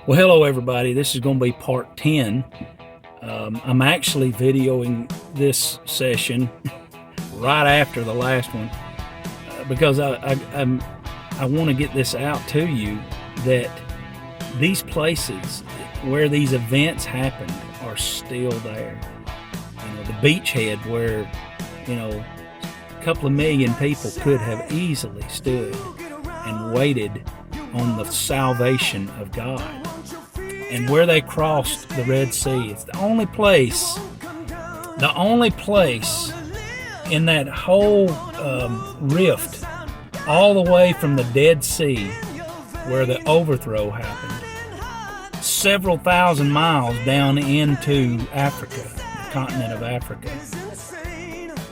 Well, hello everybody. This is going to be part 10. I'm actually videoing this session right after the last one because I want to get this out to you that these places where these events happened are still there. The beachhead where, a couple of million people could have easily stood and waited on the salvation of God. And where they crossed the Red Sea, it's the only place in that whole rift, all the way from the Dead Sea, where the overthrow happened, several thousand miles down into Africa, the continent of Africa.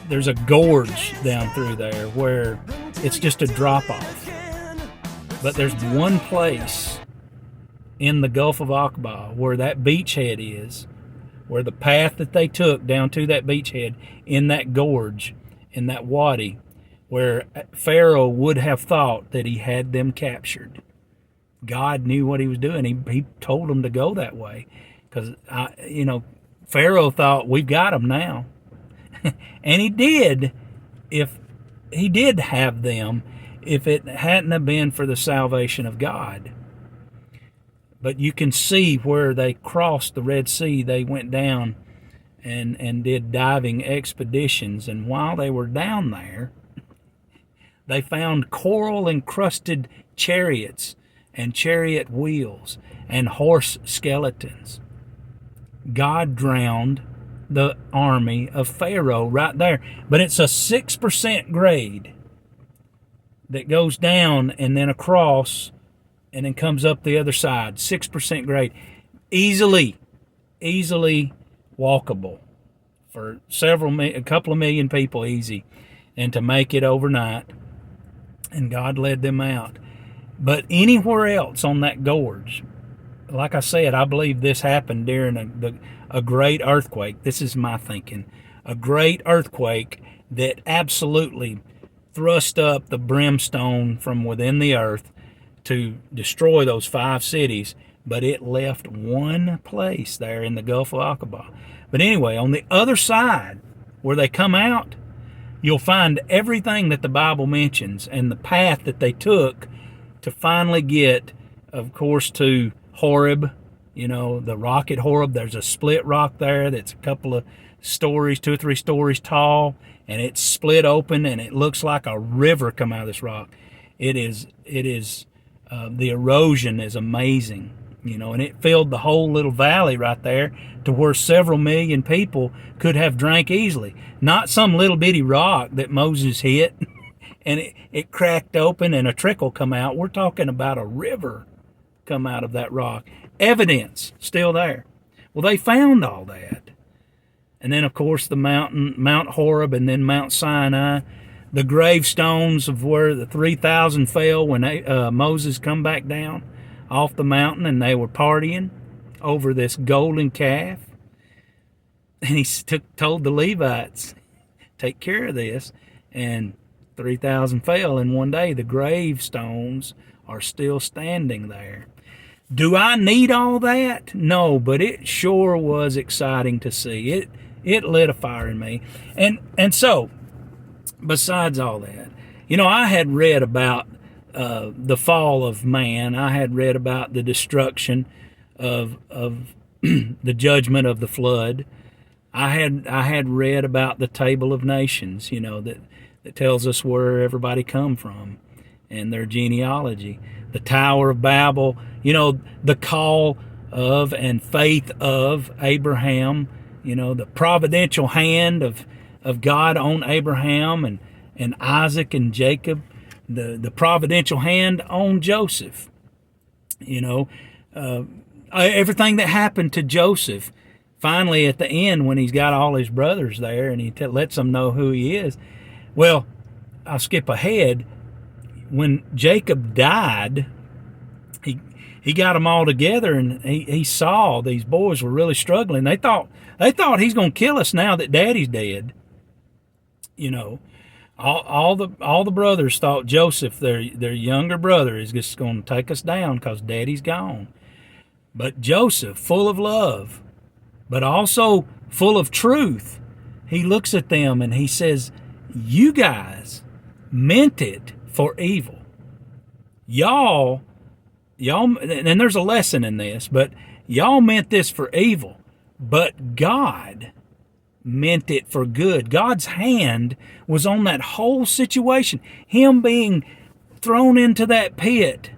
There's a gorge down through there where it's just a drop-off. But there's one place in the Gulf of Aqaba where that beachhead is, where the path that they took down to that beachhead in that gorge, in that wadi, where Pharaoh would have thought that he had them captured. God knew what he was doing. He told them to go that way because, Pharaoh thought, we've got them now. And he did, if he did have them, if it hadn't have been for the salvation of God. But you can see where they crossed the Red Sea, they went down and did diving expeditions. And while they were down there, they found coral-encrusted chariots and chariot wheels and horse skeletons. God drowned the army of Pharaoh right there. But it's a 6% grade that goes down and then across and then comes up the other side. 6% grade. Easily walkable for a couple of million people, easy. And to make it overnight. And God led them out. But anywhere else on that gorge, like I said, I believe this happened during a great earthquake. This is my thinking. A great earthquake that absolutely thrust up the brimstone from within the earth to destroy those 5 cities, but it left one place there in the Gulf of Aqaba. But anyway, on the other side, where they come out, you'll find everything that the Bible mentions and the path that they took to finally get, of course, to Horeb, the rock at Horeb. There's a split rock there that's a couple of stories, 2 or 3 stories tall, and it's split open, and it looks like a river come out of this rock. It is. The erosion is amazing, and it filled the whole little valley right there to where several million people could have drank easily. Not some little bitty rock that Moses hit and it cracked open and a trickle come out. We're talking about a river come out of that rock. Evidence still there. Well, they found all that. And then, of course, the Mount Horeb, and then Mount Sinai, the gravestones of where the 3,000 fell when Moses come back down off the mountain and they were partying over this golden calf. And he told the Levites, take care of this. And 3,000 fell in one day. The gravestones are still standing there. Do I need all that? No, but it sure was exciting to see. It lit a fire in me. And so, besides all that, I had read about the fall of man. I had read about the destruction of the judgment of the flood. I had read about the table of nations, that tells us where everybody come from and their genealogy. The Tower of Babel, the call of and faith of Abraham, the providential hand of God on Abraham and Isaac and Jacob, the providential hand on Joseph. Everything that happened to Joseph, finally at the end when he's got all his brothers there and he lets them know who he is. Well, I'll skip ahead. When Jacob died, he got them all together and he saw these boys were really struggling. They thought he's going to kill us now that Daddy's dead. All the brothers thought Joseph, their younger brother, is just going to take us down because Daddy's gone. But Joseph, full of love, but also full of truth, he looks at them and he says, you guys meant it for evil. Y'all, and there's a lesson in this, but y'all meant this for evil, but God meant it for good. God's hand was on that whole situation. Him being thrown into that pit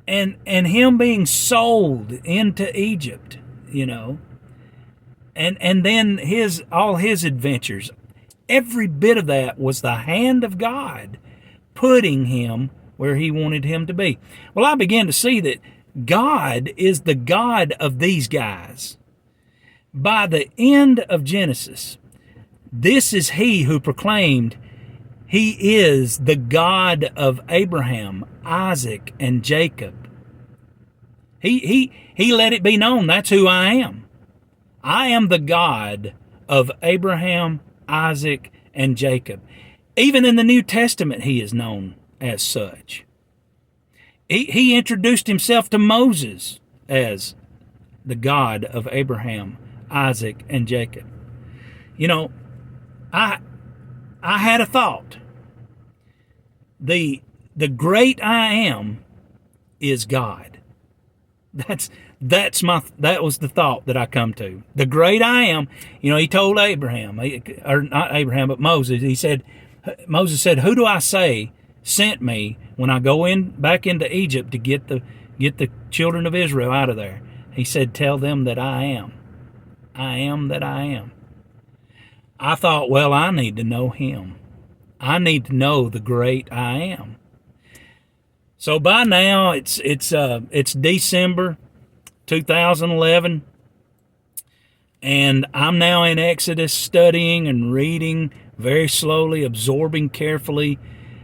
and him being sold into Egypt, and then all his adventures. Every bit of that was the hand of God putting him where he wanted him to be. Well, I began to see that God is the God of these guys. By the end of Genesis, this is he who proclaimed he is the God of Abraham, Isaac, and Jacob. He let it be known, that's who I am. I am the God of Abraham, Isaac, and Jacob. Even in the New Testament, he is known as such. He introduced himself to Moses as the God of Abraham, Isaac, and Jacob. I had a thought. The great I am is God. That was the thought that I come to. The great I am, he told Abraham, or not Abraham, but Moses, Moses said, who do I say sent me when I go back into Egypt to get the children of Israel out of there? He said, tell them that I am. I am that I am. I thought, well, I need to know him. I need to know the great I am. So by now it's December 2011, and I'm now in Exodus studying and reading very slowly, absorbing carefully.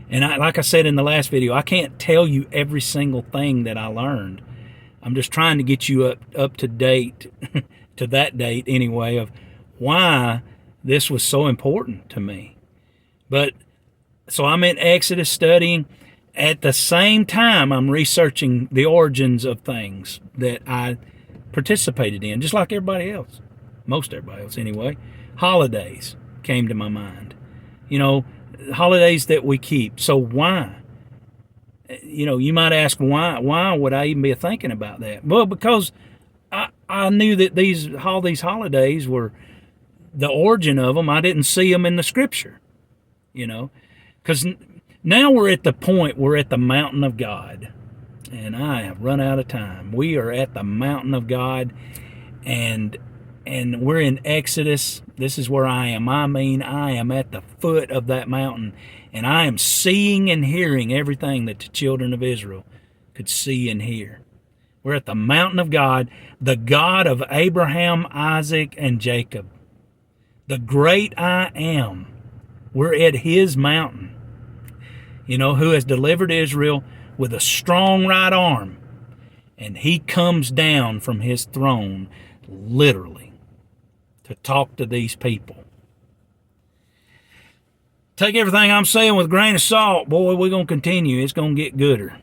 And like I said in the last video, I can't tell you every single thing that I learned. I'm just trying to get you up to date, to that date anyway, of why this was so important to me. But so I'm in Exodus studying. At the same time, I'm researching the origins of things that I participated in, just like everybody else. Most everybody else, anyway. Holidays came to my mind. Holidays that we keep. So why? You might ask, why would I even be thinking about that? Well, because I knew that all these holidays were, the origin of them, I didn't see them in the scripture. Because now we're at the point, we're at the mountain of God. And I have run out of time. We are at the mountain of God, and we're in Exodus. This is where I am. I am at the foot of that mountain, and I am seeing and hearing everything that the children of Israel could see and hear. We're at the mountain of God, the God of Abraham, Isaac, and Jacob. The great I am. We're at his mountain, who has delivered Israel with a strong right arm. And he comes down from his throne, literally, to talk to these people. Take everything I'm saying with a grain of salt. Boy, we're going to continue. It's going to get gooder.